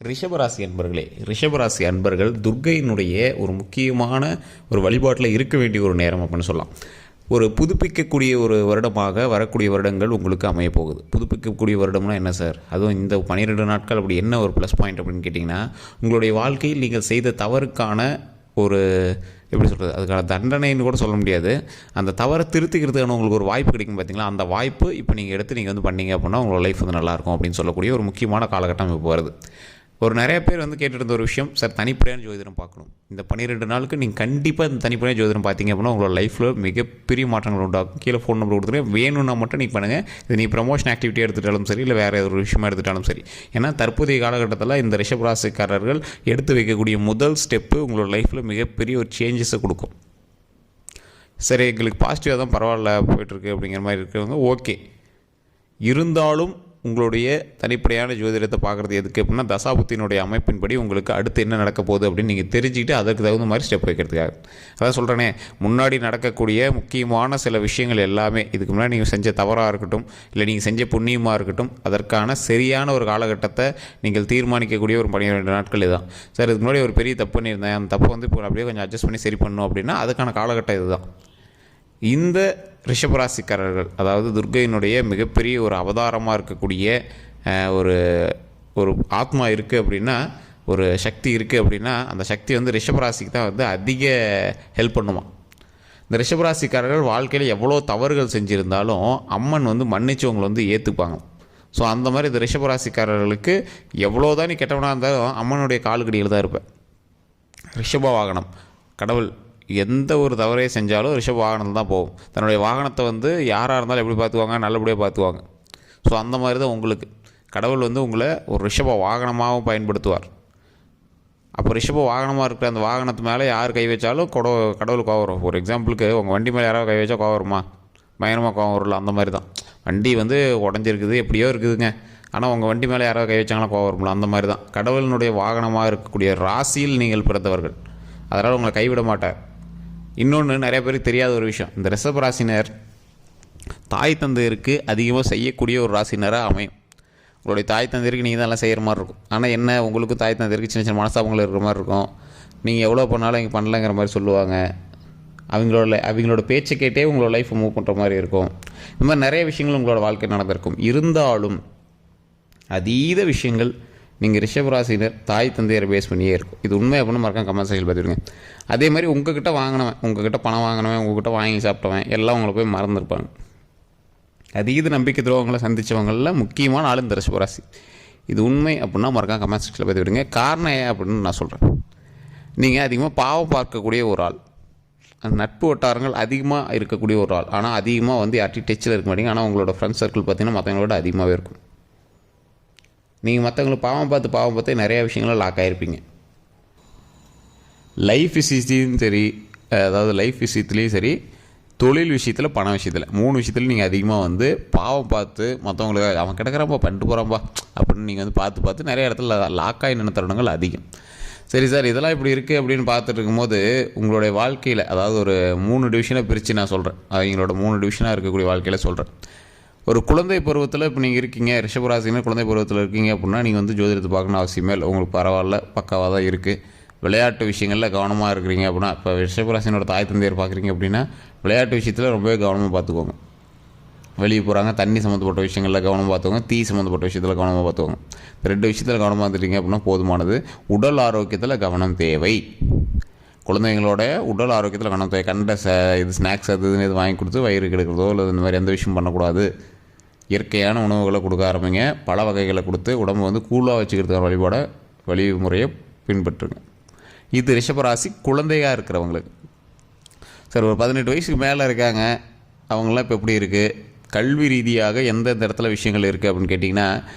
ரிஷபராசி அன்பர்களே, ரிஷபராசி அன்பர்கள் துர்க்கையினுடைய ஒரு முக்கியமான ஒரு வழிபாட்டில் இருக்க வேண்டிய ஒரு நேரம் அப்படின்னு சொல்லலாம். ஒரு புதுப்பிக்கக்கூடிய ஒரு வருடமாக வரக்கூடிய வருடங்கள் உங்களுக்கு அமையப் போகுது. புதுப்பிக்கக்கூடிய வருடம்னா என்ன சார்? அதுவும் இந்த 12 நாட்கள் அப்படி என்ன ஒரு ப்ளஸ் பாயிண்ட் அப்படின்னு கேட்டிங்கன்னா, உங்களுடைய வாழ்க்கையில் நீங்கள் செய்த தவறுக்கான ஒரு எப்படி சொல்கிறது, அதுக்கான தண்டனைன்னு கூட சொல்ல முடியாது. அந்த தவறை திருத்திக்கிறதுக்கான உங்களுக்கு ஒரு வாய்ப்பு கிடைக்கும் பார்த்தீங்களா, அந்த வாய்ப்பு இப்போ நீங்கள் எடுத்து நீங்கள் வந்து பண்ணீங்க அப்படின்னா உங்களோட லைஃப் வந்து நல்லாயிருக்கும் அப்படின்னு சொல்லக்கூடிய ஒரு முக்கியமான காலகட்டம் இப்போ வருது. ஒரு நிறைய பேர் வந்து கேட்டுட்டு இருந்த ஒரு விஷயம், சார் தனிப்படையான ஜோதிடம் பார்க்கணும். இந்த 12 நாளுக்கு நீங்கள் கண்டிப்பாக இந்த தனிப்படையான ஜோதிடம் பார்த்தீங்க அப்படின்னா உங்களோட லைஃப்பில் மிகப்பெரிய மாற்றங்கள் உண்டாகும். கீழே ஃபோன் நம்பர் கொடுத்துருக்கேன், வேணும்னா மட்டும் நீங்கள் பண்ணுங்கள். இது நீ ப்ரமோஷன் ஆக்டிவிட்டியாக எடுத்துட்டாலும் சரி, இல்லை வேறு ஒரு விஷயமா எடுத்துட்டாலும் சரி. ஏன்னா தற்போதைய காலகட்டத்தில் இந்த ரிஷபராசிக்காரர்கள் எடுத்து வைக்கக்கூடிய முதல் ஸ்டெப்பு உங்களோட லைஃப்பில் மிகப்பெரிய ஒரு சேஞ்சஸை கொடுக்கும். சரி, எங்களுக்கு பாசிட்டிவாக தான் பரவாயில்ல போயிட்டுருக்கு அப்படிங்கிற மாதிரி இருக்கிறவங்க ஓகே. இருந்தாலும் உங்களுடைய தனிப்படையான ஜோதிடத்தை பார்க்குறது எதுக்கு அப்படின்னா, தசாபுத்தினுடைய அமைப்பின்படி உங்களுக்கு அடுத்து என்ன நடக்க போகுது அப்படின்னு நீங்கள் தெரிஞ்சுக்கிட்டு அதற்கு தகுந்த மாதிரி ஸ்டெப் வைக்கிறதுக்காக. அதான் சொல்கிறேனே, முன்னாடி நடக்கக்கூடிய முக்கியமான சில விஷயங்கள் எல்லாமே, இதுக்கு முன்னாடி நீங்கள் செஞ்ச தவறாக இருக்கட்டும், இல்லை நீங்கள் செஞ்ச புண்ணியமாக இருக்கட்டும், அதற்கான சரியான ஒரு காலகட்டத்தை நீங்கள் தீர்மானிக்கக்கூடிய ஒரு 12 நாட்கள் இதுதான். சார், இதுக்கு முன்னாடி ஒரு பெரிய தப்பு பண்ணியிருந்தேன், அந்த தப்பை வந்து இப்போ அப்படியே கொஞ்சம் அட்ஜஸ்ட் பண்ணி சரி பண்ணணும் அப்படின்னா அதுக்கான காலகட்டம் இதுதான். இந்த ரிஷபராசிக்காரர்கள், அதாவது துர்க்கையினுடைய மிகப்பெரிய ஒரு அவதாரமாக இருக்கக்கூடிய ஒரு ஒரு ஆத்மா இருக்குது அப்படின்னா, ஒரு சக்தி இருக்குது அப்படின்னா, அந்த சக்தி வந்து ரிஷபராசிக்கு தான் வந்து அதிக ஹெல்ப் பண்ணுமா. இந்த ரிஷபராசிக்காரர்கள் வாழ்க்கையில் எவ்வளோ தவறுகள் செஞ்சுருந்தாலும் அம்மன் வந்து மன்னிச்சு அவங்களை வந்து ஏற்றுப்பாங்க. ஸோ அந்த மாதிரி இந்த ரிஷபராசிக்காரர்களுக்கு எவ்வளோ தான் நீ கெட்டவனாக இருந்தாலும் அம்மனுடைய காலுக்கடியில் தான் இருப்பேன். ரிஷப வாகனம், கடவுள் எந்த ஒரு தவறையை செஞ்சாலும் ரிஷப வாகனத்தில் தான் போகும். தன்னுடைய வாகனத்தை வந்து யாராக இருந்தாலும் எப்படி பார்த்துக்குவாங்க, நல்லபடியாக பார்த்துக்குவாங்க. ஸோ அந்த மாதிரி தான் உங்களுக்கு கடவுள் வந்து உங்களை ஒரு ரிஷப வாகனமாகவும் பயன்படுத்துவார். அப்போ ரிஷப வாகனமாக இருக்கிற அந்த வாகனத்து மேலே யார் கை வச்சாலும் கடவுள் கோவம் வரும். ஒரு எக்ஸாம்பிளுக்கு உங்கள் வண்டி மேலே யாராவது கை வச்சா கோவம் வருமா? பயங்கரமாக கோவம் வரல. அந்த மாதிரி தான் வண்டி வந்து உடஞ்சிருக்குது, எப்படியோ இருக்குதுங்க, ஆனால் உங்கள் வண்டி மேலே யாராவது கை வச்சாங்களா கோவம் வரும்ல. அந்த மாதிரி தான் கடவுளினுடைய வாகனமாக இருக்கக்கூடிய ராசியில் நீங்கள் பிறந்தவர்கள், அதனால் உங்களை கைவிட மாட்டார். இன்னொன்று நிறைய பேருக்கு தெரியாத ஒரு விஷயம், இந்த ரிஷப ராசினர் தாய் தந்தையருக்கு அதிகமாக செய்யக்கூடிய ஒரு ராசினராக அமையும். உங்களுடைய தாய் தந்தையருக்கு நீங்கள் தான் எல்லாம் செய்கிற மாதிரி இருக்கும். ஆனால் என்ன, உங்களுக்கும் தாய் தந்தையருக்கு சின்ன சின்ன மனஸ்தாபங்கள் இருக்கிற மாதிரி இருக்கும். நீங்கள் எவ்வளோ பண்ணாலும் இங்கே பண்ணலைங்கிற மாதிரி சொல்லுவாங்க. அவங்களோட பேச்சை கேட்டே உங்களோட லைஃப்பை மூவ் பண்ணுற மாதிரி இருக்கும். இந்த மாதிரி நிறைய விஷயங்கள் உங்களோட வாழ்க்கை நடந்திருக்கும். இருந்தாலும் அதீத விஷயங்கள் நீங்கள் ரிஷபராசினர் தாய் தந்தையரை பேஸ் பண்ணியே இருக்கும். இது உண்மை அப்படின்னு மறக்காம கமெண்ட் செக்ஷனில் பார்த்துருங்க. அதே மாதிரி உங்ககிட்ட வாங்கினவன், உங்ககிட்ட பணம் வாங்கினவன், உங்ககிட்ட வாங்கி சாப்பிட்டவன் எல்லாம் உங்களை போய் மறந்துருப்பாங்க. அதீத நம்பிக்கை துரோகங்களை சந்தித்தவங்களில் முக்கியமான ஆள் இந்த ரிஷபராசி. இது உண்மை அப்படின்னா மறக்காம கமெண்ட் செக்ஷனில் பார்த்துக்கிடுங்க. காரணம் ஏன் அப்படின்னு நான் சொல்கிறேன். நீங்கள் அதிகமாக பாவம் பார்க்கக்கூடிய ஒரு ஆள், அந்த நட்பு வட்டாரங்கள் அதிகமாக இருக்கக்கூடிய ஒரு ஆள், ஆனால் அதிகமாக வந்து யார்ட்டையும் டச்சில் இருக்க மாட்டீங்க. ஆனால் உங்களோட ஃப்ரெண்ட்ஸ் சர்க்கிள் பார்த்தீங்கன்னா மற்றவங்களோட அதிகமாகவே இருக்கும். நீங்கள் மற்றவங்களுக்கு பாவம் பார்த்து நிறையா விஷயங்களும் லாக் ஆகிருப்பீங்க. லைஃப் விஷயத்தையும் சரி, அதாவது லைஃப் விஷயத்துலேயும் சரி, தொழில் விஷயத்தில், பண விஷயத்தில், 3 விஷயத்தில் நீங்கள் அதிகமாக வந்து பாவம் பார்த்து மற்றவங்களுக்கு அவன் கிடக்கிறாப்பா பண்ணிட்டு போகிறான்ப்பா அப்படின்னு நீங்கள் வந்து பார்த்து நிறைய இடத்துல லாக்காகி நின்ற தருணங்கள் அதிகம். சரி சார், இதெல்லாம் இப்படி இருக்குது அப்படின்னு பார்த்துட்டு இருக்கும்போது உங்களுடைய வாழ்க்கையில், அதாவது ஒரு 3 டிவிஷனாக பிரித்து நான் சொல்கிறேன், அவங்களோட 3 டிவிஷனாக இருக்கக்கூடிய வாழ்க்கையில் சொல்கிறேன். ஒரு குழந்தை பருவத்தில் இப்போ நீங்கள் இருக்கீங்க, ரிஷபராசினர் குழந்தை பருவத்தில் இருக்கீங்க அப்படின்னா நீங்கள் வந்து ஜோதிடத்தை பார்க்கணும் அவசியமே இல்லை. உங்களுக்கு பரவாயில்ல, பக்காவாக தான் இருக்குது. விளையாட்டு விஷயங்களில் கவனமாக இருக்கிறீங்க அப்படின்னா, இப்போ ரிஷபராசினோட தாய் தந்தையர் பார்க்குறீங்க அப்படின்னா விளையாட்டு விஷயத்தில் ரொம்பவே கவனமாக பார்த்துக்கோங்க. வெளியே போகிறாங்க, தண்ணி சம்மந்தப்பட்ட விஷயங்களில் கவனமாக பார்த்துக்கோங்க, தீ சம்மந்தப்பட்ட விஷயத்தில் கவனமாக பார்த்துக்கோங்க. 2 விஷயத்தில் கவனமாக இருந்துட்டீங்க அப்படின்னா போதுமானது. உடல் ஆரோக்கியத்தில் கவனம் தேவை. குழந்தைங்களோட உடல் ஆரோக்கியத்தில் கவனம் தேவை. கண்ட இது ஸ்நாக்ஸ் அது இதுன்னு வாங்கி கொடுத்து வயிறு கெடுக்கிறதோ இல்லை இந்த மாதிரி எந்த விஷயம் பண்ணக்கூடாது. இயற்கையான உணவுகளை கொடுக்க ஆரம்பிங்க. பல வகைகளை கொடுத்து உடம்பு வந்து கூலாக வச்சுக்கிறதுக்கான வழிமுறையை பின்பற்றுங்க. இது ரிஷபராசி குழந்தையாக இருக்கிறவங்களுக்கு. சார், ஒரு 18 வயசுக்கு மேலே இருக்காங்க, அவங்களாம் இப்போ எப்படி இருக்குது, கல்வி ரீதியாக எந்தெந்த இடத்துல விஷயங்கள் இருக்குது அப்படின்னு கேட்டிங்கன்னா,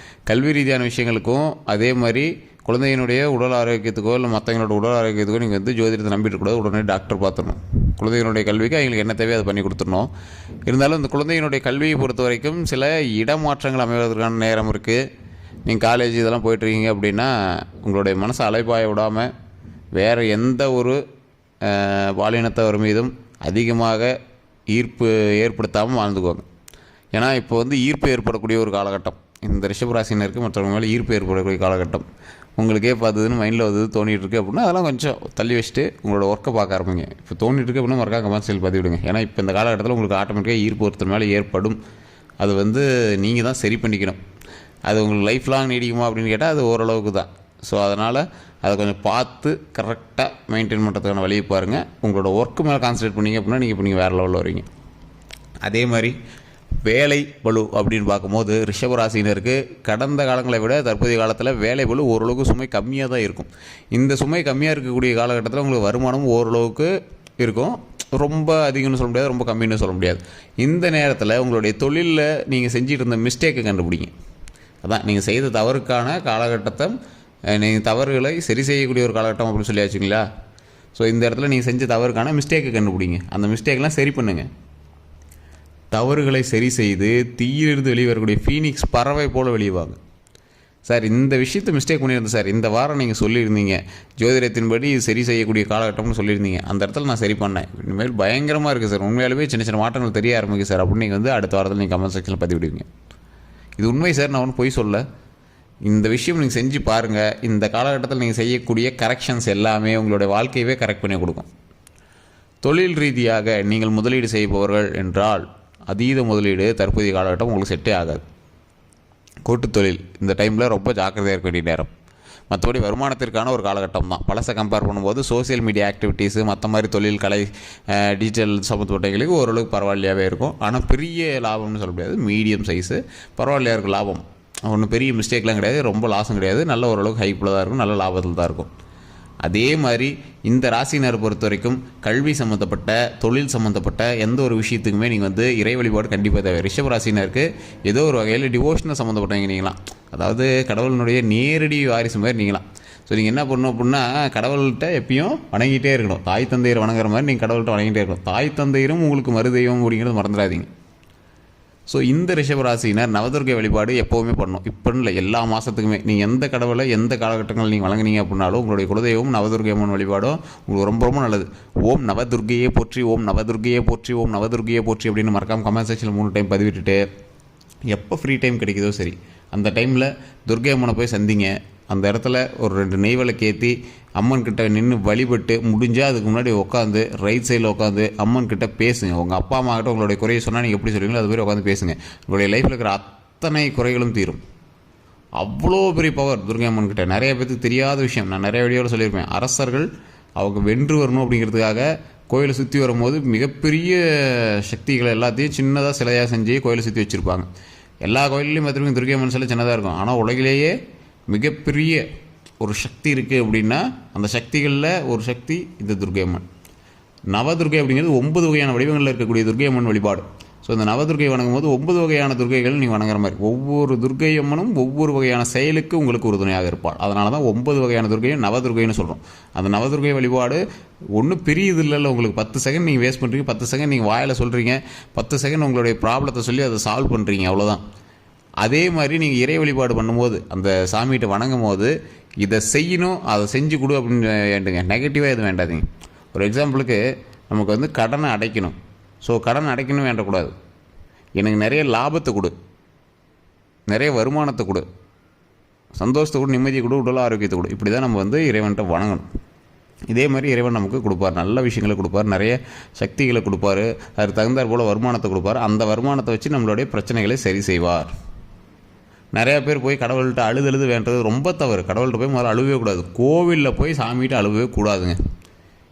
கல்வி ரீதியான விஷயங்களுக்கும் அதே மாதிரி குழந்தையினுடைய உடல் ஆரோக்கியத்துக்கோ இல்லை மற்றவங்களோட உடல் ஆரோக்கியத்துக்கோ நீங்கள் வந்து ஜோதிடத்தை நம்பிட்டு கூடாது. உடனே டாக்டர் பார்த்துடணும். குழந்தையினுடைய கல்விக்கு அவங்களுக்கு என்ன தேவையோ அதை பண்ணி கொடுத்துடணும். இருந்தாலும் இந்த குழந்தையினுடைய கல்வியை பொறுத்த வரைக்கும் சில இடமாற்றங்கள் அமைவதற்கான நேரம் இருக்குது. நீங்கள் காலேஜ் இதெல்லாம் போயிட்டுருக்கீங்க அப்படின்னா உங்களுடைய மனசை அலைப்பாய விடாமல் வேறு எந்த ஒரு பாலினத்தவர் மீதும் அதிகமாக ஈர்ப்பு ஏற்படுத்தாமல் வாழ்ந்துக்குவாங்க. ஏன்னா இப்போ வந்து ஈர்ப்பு ஏற்படக்கூடிய ஒரு காலகட்டம் இந்த ரிஷபராசினருக்கு. மற்றவங்க மேலே ஈர்ப்பு ஏற்படக்கூடிய காலகட்டம். உங்களுக்கே பார்த்ததுன்னு மைண்டில் வந்து தோணிட்டு இருக்குது அப்படின்னா அதெல்லாம் கொஞ்சம் தள்ளி வச்சுட்டு உங்களோட ஒர்க்கை பார்க்க ஆரம்பிங்க. இப்போ தோணிட்டு இருக்குது அப்படின்னா மறக்காம கமெண்ட்ஸில் பதிவு விடுங்க. ஏன்னா இப்போ இந்த காலகட்டத்தில் உங்களுக்கு ஆட்டோமேட்டிக்காக ஈர்ப்பு ஒருத்தர் மேலே ஏற்படும். அது வந்து நீங்கள் தான் சரி பண்ணிக்கணும். அது உங்களுக்கு லைஃப் லாங் நீடிக்குமா அப்படின்னு கேட்டால் அது ஓரளவுக்கு தான். ஸோ அதனால் அதை கொஞ்சம் பார்த்து கரெக்டாக மெயின்டைன் பண்ணுறதுக்கான வழியை பாருங்கள். உங்களோட ஒர்க்கு மேலே கான்சன்ட்ரேட் பண்ணிங்க அப்படின்னா நீங்கள் வேறு லெவலில் வருவீங்க. அதே மாதிரி வேலை பளு அப்படின்னு பார்க்கும்போது ரிஷபராசினருக்கு கடந்த காலங்களை விட தற்போதைய காலத்தில் வேலை பளு ஓரளவுக்கு சுமை கம்மியாக தான் இருக்கும். இந்த சுமை கம்மியாக இருக்கக்கூடிய காலகட்டத்தில் உங்களுக்கு வருமானம் ஓரளவுக்கு இருக்கும். ரொம்ப அதிகம்னு சொல்ல முடியாது, ரொம்ப கம்மின்னு சொல்ல முடியாது. இந்த நேரத்தில் உங்களுடைய தொழிலில் நீங்கள் செஞ்சுட்டு இருந்த மிஸ்டேக்கை கண்டுபிடிங்க. அதான் நீங்கள் செய்த தவறுக்கான காலகட்டத்தை, நீங்கள் தவறுகளை சரி செய்யக்கூடிய ஒரு காலகட்டம் அப்படின்னு சொல்லியாச்சுங்களா. ஸோ இந்த இடத்துல நீங்கள் செஞ்ச தவறுக்கான மிஸ்டேக்கை கண்டுபிடிங்க. அந்த மிஸ்டேக்கெலாம் சரி பண்ணுங்கள். தவறுகளை சரி செய்து தீயிலிருந்து வெளியே வரக்கூடிய ஃபீனிக்ஸ் பறவை போல் வெளியே வாங்க. சார் இந்த விஷயத்தை மிஸ்டேக் பண்ணியிருந்தேன் சார், இந்த வாரம் நீங்கள் சொல்லியிருந்தீங்க ஜோதிடத்தின்படி இது சரி செய்யக்கூடிய காலகட்டம்னு சொல்லியிருந்தீங்க, அந்த இடத்துல நான் சரி பண்ணேன், இனிமேல் பயங்கரமாக இருக்குது சார், உண்மையாலுமே சின்ன சின்ன மாற்றங்கள் தெரிய ஆரம்பிக்குது சார் அப்படின்னு நீங்கள் வந்து அடுத்த வாரத்தில் நீங்கள் கமெண்ட் செக்ஷனில் பதிவிடுவீங்க. இது உண்மை சார், நான் ஒன்றும் பொய் சொல்ல. இந்த விஷயம் நீங்கள் செஞ்சு பாருங்கள். இந்த காலகட்டத்தில் நீங்கள் செய்யக்கூடிய கரெக்ஷன்ஸ் எல்லாமே உங்களுடைய வாழ்க்கையவே கரெக்ட் பண்ணி கொடுக்கும். தொழில் ரீதியாக நீங்கள் முதலீடு செய்பவர்கள் என்றால் அதீத முதலீடு தற்போதைய காலகட்டம் உங்களுக்கு செட்டே ஆகாது. கூட்டுத் தொழில் இந்த டைமில் ரொம்ப ஜாக்கிரதையாக இருக்க வேண்டிய நேரம். மற்றபடி வருமானத்திற்கான ஒரு காலகட்டம் தான். பழசை கம்பேர் பண்ணும்போது சோசியல் மீடியா ஆக்டிவிட்டீஸு மற்ற மாதிரி தொழில் கலை டிஜிட்டல் சம்மந்தப்பட்டவங்களுக்கு ஓரளவுக்கு பரவாயில்லையாகவே இருக்கும். ஆனால் பெரிய லாபம்னு சொல்ல முடியாது, மீடியம் சைஸு பரவாயில்லையா இருக்கும் லாபம். ஒன்றும் பெரிய மிஸ்டேக்லாம் கிடையாது, ரொம்ப லாஸும் கிடையாது, நல்ல ஓரளவுக்கு ஹைப்பில் தான் இருக்கும், நல்ல லாபத்தில் தான் இருக்கும். அதே மாதிரி இந்த ராசினரை பொறுத்த வரைக்கும் கல்வி சம்மந்தப்பட்ட தொழில் சம்மந்தப்பட்ட எந்த ஒரு விஷயத்துக்குமே நீங்கள் வந்து இறை வழிபாடு கண்டிப்பாக தேவை. ரிஷப ராசினருக்கு ஏதோ ஒரு வகையில் டிவோஷனல் சம்மந்தப்பட்டவங்க நீங்களாம், அதாவது கடவுளினுடைய நேரடி வாரிசு மாதிரி நீங்களாம். ஸோ நீங்கள் என்ன பண்ணணும் அப்படின்னா கடவுள்கிட்ட எப்பயும் வணங்கிட்டே இருக்கணும். தாய் தந்தையர் வணங்குற மாதிரி நீங்கள் கடவுள்கிட்ட வணங்கிட்டே இருக்கணும். தாய் தந்தையரும் உங்களுக்கு மறுதெய்வம் அப்படிங்கிறது மறந்துடாதீங்க. ஸோ இந்த ரிஷபராசினர் நவதுர்கை வழிபாடு எப்போவுமே பண்ணணும். இப்போ இல்லை, எல்லா மாதத்துக்குமே நீங்கள் எந்த கடவுளை எந்த காலகட்டங்கள் நீங்கள் வழங்குனீங்க அப்படின்னாலும் உங்களுடைய குலதெய்வம் நவதுர்கை அம்மன் வழிபாடும் உங்களுக்கு ரொம்ப ரொம்ப நல்லது. ஓம் நவதுர்கையே போற்றி, ஓம் நவதுர்கையே போற்றி, ஓம் நவதுர்கையே போற்றி அப்படின்னு மறக்காமல் கமெண்ட் செக்ஷனில் 3 டைம் பதிவிட்டுட்டு எப்போ ஃப்ரீ டைம் கிடைக்குதோ சரி அந்த டைமில் துர்கை அம்மனை போய் சந்திங்க. அந்த இடத்துல ஒரு 2 நெய் விளக்கு ஏற்றி அம்மன்கிட்ட நின்று வழிபட்டு முடிஞ்சால் அதுக்கு முன்னாடி உட்காந்து ரைட் சைடில் உட்காந்து அம்மன்கிட்ட பேசுங்க. உங்கள் அப்பா அம்மா கிட்ட உங்களுடைய குறையை சொன்னால் நீங்கள் எப்படி சொல்லுவீங்களோ அது மாதிரி உட்காந்து பேசுங்க. உங்களுடைய லைஃப்பில் இருக்கிற அத்தனை குறைகளும் தீரும். அவ்வளோ பெரிய பவர் துர்கை அம்மன்கிட்ட. நிறைய பேருக்கு தெரியாத விஷயம், நான் நிறைய வீடியோவில் சொல்லியிருப்பேன். அரசர்கள் அவங்க வென்று வரணும் அப்படிங்கிறதுக்காக கோயிலை சுற்றி வரும்போது மிகப்பெரிய சக்திகளை எல்லாத்தையும் சின்னதாக சிலையாக செஞ்சு கோயிலை சுற்றி வச்சுருப்பாங்க. எல்லா கோயிலையும் பார்த்துருப்பீங்க துர்கை அம்மன் சிலை சின்னதாக இருக்கும். ஆனால் உலகிலேயே மிகப்பெரிய ஒரு சக்தி இருக்குது அப்படின்னா அந்த சக்திகளில் ஒரு சக்தி இந்த துர்கை அம்மன். நவதுர்கை அப்படிங்கிறது 9 வகையான வடிவங்களில் இருக்கக்கூடிய துர்கை அம்மன் வழிபாடு. ஸோ இந்த நவதுர்கை வணங்கும் போது 9 வகையான துர்கைகள் நீங்கள் வணங்குற மாதிரி. ஒவ்வொரு துர்கை அம்மனும் ஒவ்வொரு வகையான செயலுக்கு உங்களுக்கு உறுதுணையாக இருப்பாள். அதனால தான் 9 வகையான துர்கையும் நவதுர்கைன்னு சொல்கிறோம். அந்த நவதுர்கை வழிபாடு ஒன்றும் பெரிய இது இல்லை. உங்களுக்கு 10 செகண்ட் நீங்கள் வேஸ்ட் பண்ணுறீங்க, 10 செகண்ட் நீங்கள் வாயில் சொல்கிறீங்க, 10 செகண்ட் உங்களுடைய ப்ராப்ளத்தை சொல்லி அதை சால்வ் பண்ணுறீங்க, அவ்வளோதான். அதே மாதிரி நீங்கள் இறை வழிபாடு பண்ணும்போது அந்த சாமிகிட்ட வணங்கும் போது இதை செய்யணும் அதை செஞ்சு கொடு அப்படின்னு வேண்டுங்க. நெகட்டிவாக எதுவும் வேண்டாதீங்க. ஒரு எக்ஸாம்பிளுக்கு நமக்கு வந்து கடனை அடைக்கணும். ஸோ கடனை அடைக்கணும் வேண்டக்கூடாது. எனக்கு நிறைய லாபத்தை கொடு, நிறைய வருமானத்தை கொடு, சந்தோஷத்தை கொடு, நிம்மதியை கொடு, உடல் ஆரோக்கியத்தை கொடு. இப்படி தான் நம்ம வந்து இறைவன்கிட்ட வணங்கணும். இதே மாதிரி இறைவன் நமக்கு கொடுப்பார், நல்ல விஷயங்களை கொடுப்பார், நிறைய சக்திகளை கொடுப்பார், அதுக்கு தகுந்தாற் போல் வருமானத்தை கொடுப்பார். அந்த வருமானத்தை வச்சு நம்மளுடைய பிரச்சனைகளை சரி செய்வார். நிறையா பேர் போய் கடவுள்கிட்ட அழுது வேண்டது ரொம்ப தவறு. கடவுள்கிட்ட போய் முதல்ல அழுவே கூடாது. கோவிலில் போய் சாமிகிட்ட அழுவே கூடாதுங்க.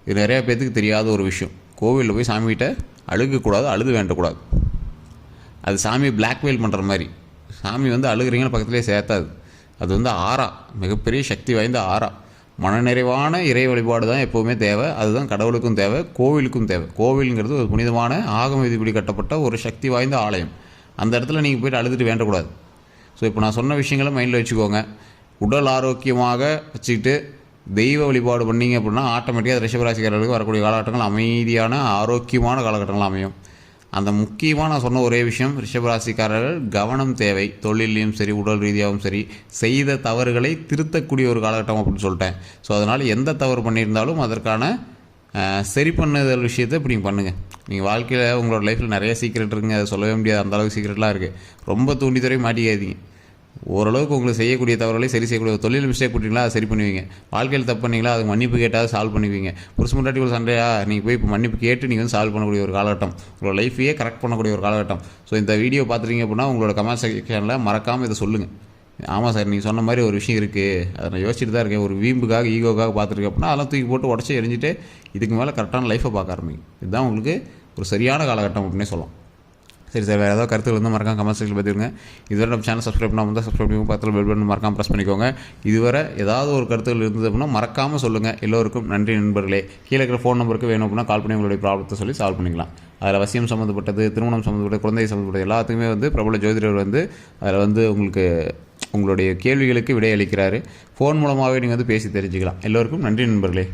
இது நிறையா பேர்த்துக்கு தெரியாத ஒரு விஷயம். கோவிலில் போய் சாமிகிட்ட அழுகக்கூடாது, அழுது வேண்டக்கூடாது. அது சாமியை பிளாக்மெயில் பண்ணுற மாதிரி. சாமி வந்து அழுகிறீங்கன்னு பக்கத்துலேயே சேர்த்தாது. அது வந்து ஆறா, மிகப்பெரிய சக்தி வாய்ந்த ஆறா. மனநிறைவான இறை வழிபாடு தான் எப்போவுமே தேவை. அதுதான் கடவுளுக்கும் தேவை, கோவிலுக்கும் தேவை. கோவிலுங்கிறது ஒரு புனிதமான ஆகம விதிப்படி கட்டப்பட்ட ஒரு சக்தி வாய்ந்த ஆலயம். அந்த இடத்துல நீங்கள் போய்ட்டு அழுதுட்டு வேண்டக்கூடாது. ஸோ இப்போ நான் சொன்ன விஷயங்களை மைண்டில் வச்சுக்கோங்க. உடல் ஆரோக்கியமாக வச்சுக்கிட்டு தெய்வ வழிபாடு பண்ணிங்க அப்படின்னா ஆட்டோமேட்டிக்காக ரிஷபராசிக்காரர்களுக்கு வரக்கூடிய காலகட்டங்கள் அமைதியான ஆரோக்கியமான காலகட்டங்கள் அமையும். அந்த முக்கியமாக நான் சொன்ன ஒரே விஷயம், ரிஷபராசிக்காரர்கள் கவனம் தேவை. தொழிலையும் சரி உடல் ரீதியாகவும் சரி செய்த தவறுகளை திருத்தக்கூடிய ஒரு காலகட்டம் அப்படின்னு சொல்லிட்டேன். ஸோ அதனால் எந்த தவறு பண்ணியிருந்தாலும் அதற்கான சரி பண்ணுதல் விஷயத்தை இப்படி பண்ணுங்கள். நீங்கள் வாழ்க்கையில் உங்களோட லைஃப்பில் நிறைய சீக்ரெட் இருக்குங்க, அதை சொல்லவே முடியாது, அந்தளவுக்கு சீக்ரெட்லாம் இருக்குது. ரொம்ப தூண்டித்துறை மாட்டிக்காதீங்க. ஓரளவுக்கு உங்களுக்கு செய்யக்கூடிய தவறுகளை சரி செய்யக்கூடிய தொழில் மிஸ்டேக் பண்ணிங்களா அதை சரி பண்ணுவீங்க. வாழ்க்கையில் தப்பு பண்ணீங்களா அதுக்கு மன்னிப்பு கேட்டால் சால்வ் பண்ணுவீங்க. புருஷன் முன்னாடி ஒரு சண்டையா நீங்கள் போய் இப்போ மன்னிப்பு கேட்டு நீங்கள் வந்து சால்வ் பண்ணக்கூடிய ஒரு காலகட்டம், உங்களோட லைஃபையே கரெக்ட் பண்ணக்கூடிய ஒரு காலகட்டம். ஸோ இந்த வீடியோ பார்த்துட்டீங்க அப்படின்னா உங்களோட கமெண்ட் செக்ஷனில் மறக்காமல் இதை சொல்லுங்கள். ஆமாம் சார், நீங்கள் சொன்ன மாதிரி ஒரு விஷயம் இருக்குது, அதை நான் யோசிச்சுட்டு தான் இருக்கேன், ஒரு வீம்புக்காக ஈகோக்காக பார்த்துருக்கேன் அப்படின்னா அதெல்லாம் தூக்கி போட்டு உடச்சி எரிஞ்சிட்டு இதுக்கு மேலே கரெக்டான லைஃப்பை பார்க்க ஆரம்பிங்க. இதுதான் உங்களுக்கு ஒரு சரியான காலகட்டம் அப்படின்னே சொல்லலாம். சரி சார், வேறு ஏதாவது கருத்துக்கள் வந்து மறக்காம கமெண்ட் செக்ஷனில் பார்த்துருங்க. இதுவரை நம்ம சேனல் சப்ஸ்கிரைப் பண்ணாமல் இருந்தால் சப்ஸ்கிரைப் பண்ணி பக்கத்தில் பெல் பட்டன் மறக்காமல் ப்ரெஸ் பண்ணிக்கோங்க. இதுவரை ஏதாவது ஒரு கருத்துக்கள் இருந்தது அப்படின்னா மறக்காமல் சொல்லுங்கள். எல்லோருக்கும் நன்றி நண்பர்களே. கீழே இருக்கிற ஃபோன் நம்பருக்கு வேணும் அப்படின்னா கால் பண்ணி உங்களுடைய ப்ராப்ளத்தை சொல்லி சால்வ் பண்ணிக்கலாம். அதில் வசியம் சம்மந்தப்பட்டது, திருமணம் சம்மந்தப்பட்டது, குழந்தை சம்மந்தப்பட்டது எல்லாத்துக்குமே வந்து பிரபல ஜோதிடர் வந்து அதில் வந்து உங்களுக்கு உங்களுடைய கேள்விகளுக்கு விடையளிக்கிறாரு. ஃபோன் மூலமாகவே நீங்கள் வந்து பேசி தெரிஞ்சுக்கலாம். எல்லோருக்கும் நன்றி நண்பர்களே.